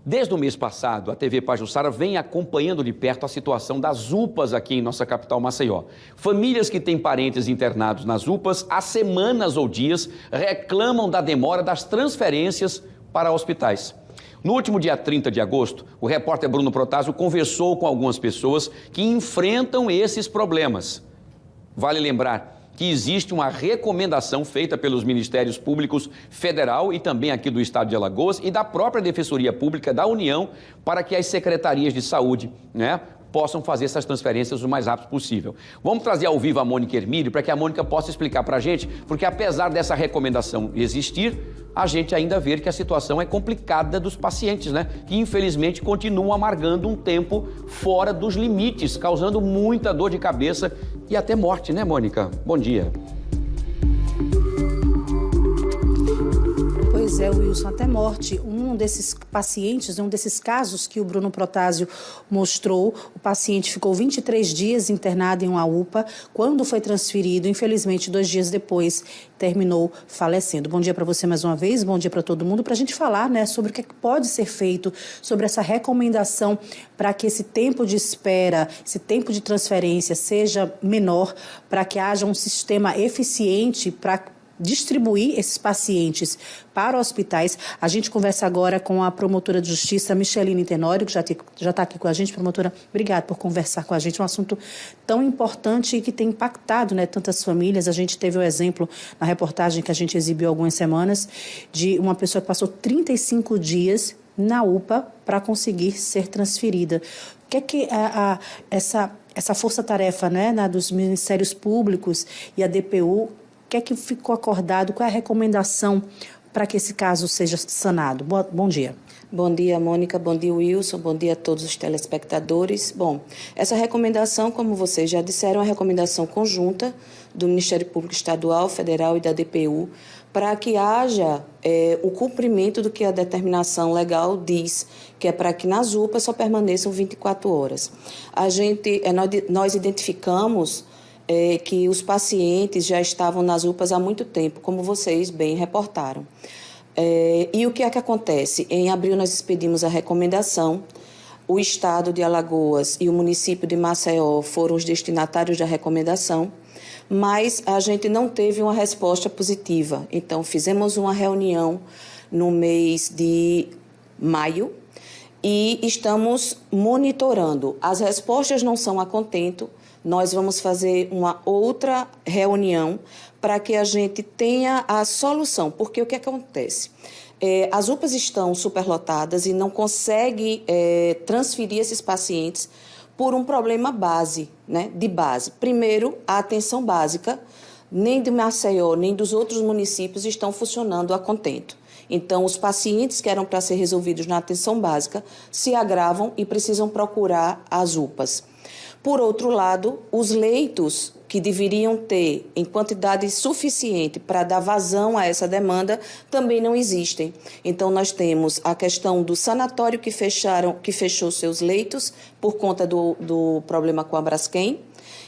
Desde o mês passado, a TV Pajuçara vem acompanhando de perto a situação das UPAs aqui em nossa capital Maceió. Famílias que têm parentes internados nas UPAs há semanas ou dias reclamam da demora das transferências para hospitais. No último dia 30 de agosto, o repórter Bruno Protásio conversou com algumas pessoas que enfrentam esses problemas. Vale lembrar que existe uma recomendação feita pelos Ministérios Públicos Federal e também aqui do Estado de Alagoas e da própria Defensoria Pública da União para que as secretarias de saúde, possam fazer essas transferências o mais rápido possível. Vamos trazer ao vivo a Mônica Hermílio para que a Mônica possa explicar para a gente, porque apesar dessa recomendação existir, a gente ainda vê que a situação é complicada dos pacientes, que infelizmente continuam amargando um tempo fora dos limites, causando muita dor de cabeça e até morte, Mônica? Bom dia. Pois é, Wilson, até morte. Um desses pacientes, um desses casos que o Bruno Protásio mostrou, o paciente ficou 23 dias internado em uma UPA. Quando foi transferido, infelizmente, 2 dias depois, terminou falecendo. Bom dia para você mais uma vez, bom dia para todo mundo, para a gente falar sobre o que pode ser feito, sobre essa recomendação para que esse tempo de espera, esse tempo de transferência seja menor, para que haja um sistema eficiente para distribuir esses pacientes para hospitais. A gente conversa agora com a promotora de justiça, Micheline Tenório, que já está aqui com a gente. Promotora, obrigada por conversar com a gente. Um assunto tão importante e que tem impactado tantas famílias. A gente teve o exemplo na reportagem que a gente exibiu há algumas semanas de uma pessoa que passou 35 dias na UPA para conseguir ser transferida. O que é que essa força-tarefa dos Ministérios Públicos e a DPU, o que é que ficou acordado? Qual é a recomendação para que esse caso seja sanado? Bom dia. Bom dia, Mônica. Bom dia, Wilson. Bom dia a todos os telespectadores. Bom, essa recomendação, como vocês já disseram, é uma recomendação conjunta do Ministério Público Estadual, Federal e da DPU, para que haja o cumprimento do que a determinação legal diz, que é para que nas UPAs só permaneçam 24 horas. Nós identificamos que os pacientes já estavam nas UPAs há muito tempo, como vocês bem reportaram. E o que é que acontece? Em abril nós expedimos a recomendação, o Estado de Alagoas e o município de Maceió foram os destinatários da recomendação, mas a gente não teve uma resposta positiva. Então, fizemos uma reunião no mês de maio e estamos monitorando. As respostas não são a contento. Nós vamos fazer uma outra reunião para que a gente tenha a solução. Porque o que acontece? As UPAs estão superlotadas e não conseguem transferir esses pacientes por um problema de base. Primeiro, a atenção básica, nem de Maceió, nem dos outros municípios estão funcionando a contento. Então, os pacientes que eram para ser resolvidos na atenção básica se agravam e precisam procurar as UPAs. Por outro lado, os leitos que deveriam ter em quantidade suficiente para dar vazão a essa demanda também não existem. Então, nós temos a questão do sanatório que fechou seus leitos por conta do problema com a Braskem.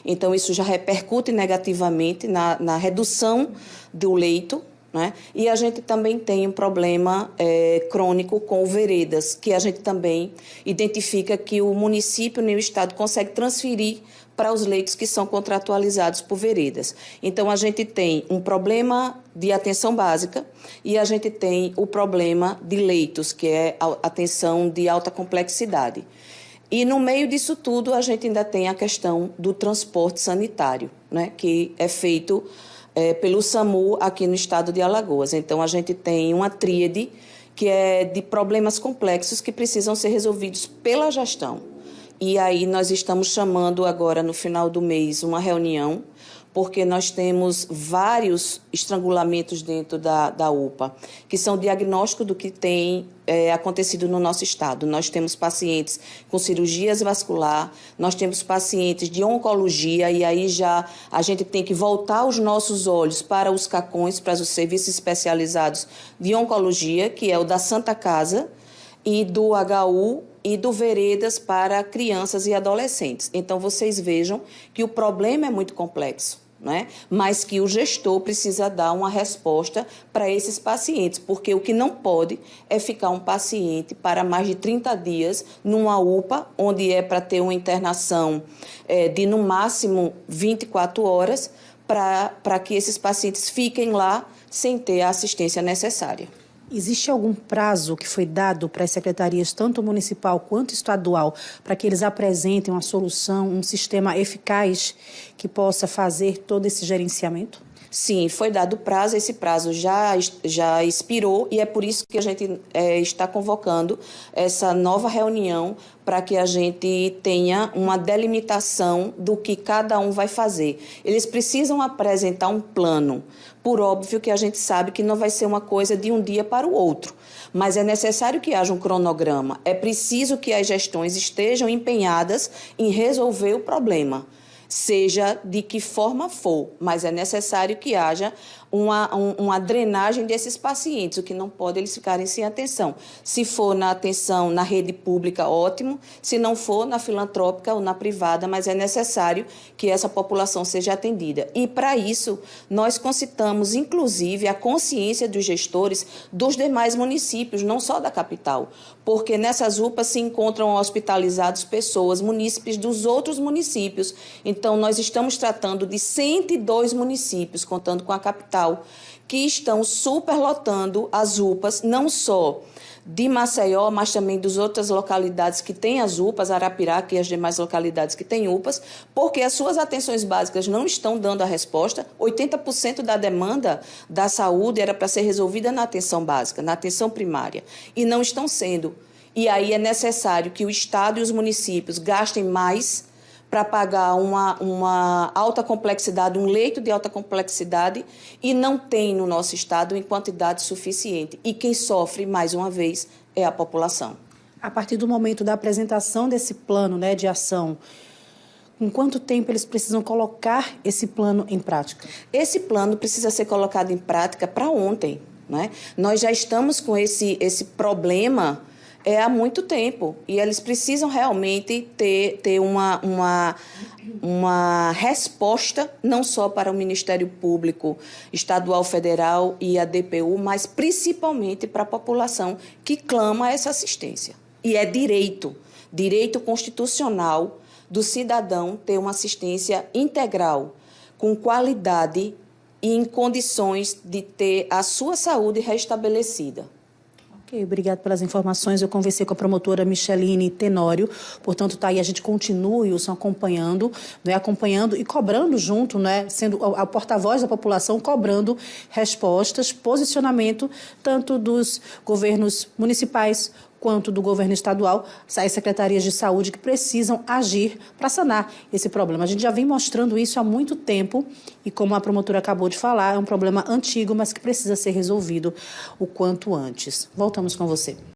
Então, isso já repercute negativamente na redução do leito. E a gente também tem um problema crônico com veredas, que a gente também identifica que o município nem o Estado consegue transferir para os leitos que são contratualizados por veredas. Então, a gente tem um problema de atenção básica e a gente tem o problema de leitos, que é a atenção de alta complexidade. E no meio disso tudo, a gente ainda tem a questão do transporte sanitário, que é feito pelo SAMU aqui no estado de Alagoas. Então, a gente tem uma tríade que é de problemas complexos que precisam ser resolvidos pela gestão. E aí nós estamos chamando agora, no final do mês, uma reunião, porque nós temos vários estrangulamentos dentro da UPA, que são diagnóstico do que tem acontecido no nosso estado. Nós temos pacientes com cirurgias vascular, nós temos pacientes de oncologia, e aí já a gente tem que voltar os nossos olhos para os CACONs, para os serviços especializados de oncologia, que é o da Santa Casa, e do HU e do Veredas para crianças e adolescentes. Então, vocês vejam que o problema é muito complexo. né? Mas que o gestor precisa dar uma resposta para esses pacientes, porque o que não pode é ficar um paciente para mais de 30 dias numa UPA, onde é para ter uma internação de no máximo 24 horas, para que esses pacientes fiquem lá sem ter a assistência necessária. Existe algum prazo que foi dado para as secretarias, tanto municipal quanto estadual, para que eles apresentem uma solução, um sistema eficaz que possa fazer todo esse gerenciamento? Sim, foi dado prazo, esse prazo já expirou e é por isso que a gente está convocando essa nova reunião para que a gente tenha uma delimitação do que cada um vai fazer. Eles precisam apresentar um plano. Por óbvio que a gente sabe que não vai ser uma coisa de um dia para o outro, mas é necessário que haja um cronograma. É preciso que as gestões estejam empenhadas em resolver o problema, seja de que forma for, mas é necessário que haja uma drenagem desses pacientes, o que não pode eles ficarem sem atenção. Se for na atenção na rede pública, ótimo, se não for na filantrópica ou na privada, mas é necessário que essa população seja atendida. E para isso, nós concitamos, inclusive, a consciência dos gestores dos demais municípios, não só da capital, porque nessas UPAs se encontram hospitalizados pessoas, munícipes dos outros municípios. Então, nós estamos tratando de 102 municípios, contando com a capital, que estão superlotando as UPAs, não só de Maceió, mas também das outras localidades que têm as UPAs, Arapiraca e as demais localidades que têm UPAs, porque as suas atenções básicas não estão dando a resposta. 80% da demanda da saúde era para ser resolvida na atenção básica, na atenção primária, e não estão sendo. E aí é necessário que o Estado e os municípios gastem mais para pagar uma alta complexidade, um leito de alta complexidade, e não tem no nosso estado em quantidade suficiente. E quem sofre, mais uma vez, é a população. A partir do momento da apresentação desse plano, né, de ação, em quanto tempo eles precisam colocar esse plano em prática? Esse plano precisa ser colocado em prática para ontem, né? Nós já estamos com esse problema há muito tempo, e eles precisam realmente ter uma resposta, não só para o Ministério Público Estadual, Federal e a DPU, mas principalmente para a população que clama essa assistência. E é direito constitucional do cidadão ter uma assistência integral, com qualidade e em condições de ter a sua saúde restabelecida. Ok, obrigado pelas informações. Eu conversei com a promotora Micheline Tenório, portanto, tá aí, a gente continua, Wilson, acompanhando e cobrando junto, né, sendo a porta-voz da população, cobrando respostas, posicionamento, tanto dos governos municipais quanto do governo estadual, as secretarias de saúde que precisam agir para sanar esse problema. A gente já vem mostrando isso há muito tempo e, como a promotora acabou de falar, é um problema antigo, mas que precisa ser resolvido o quanto antes. Voltamos com você.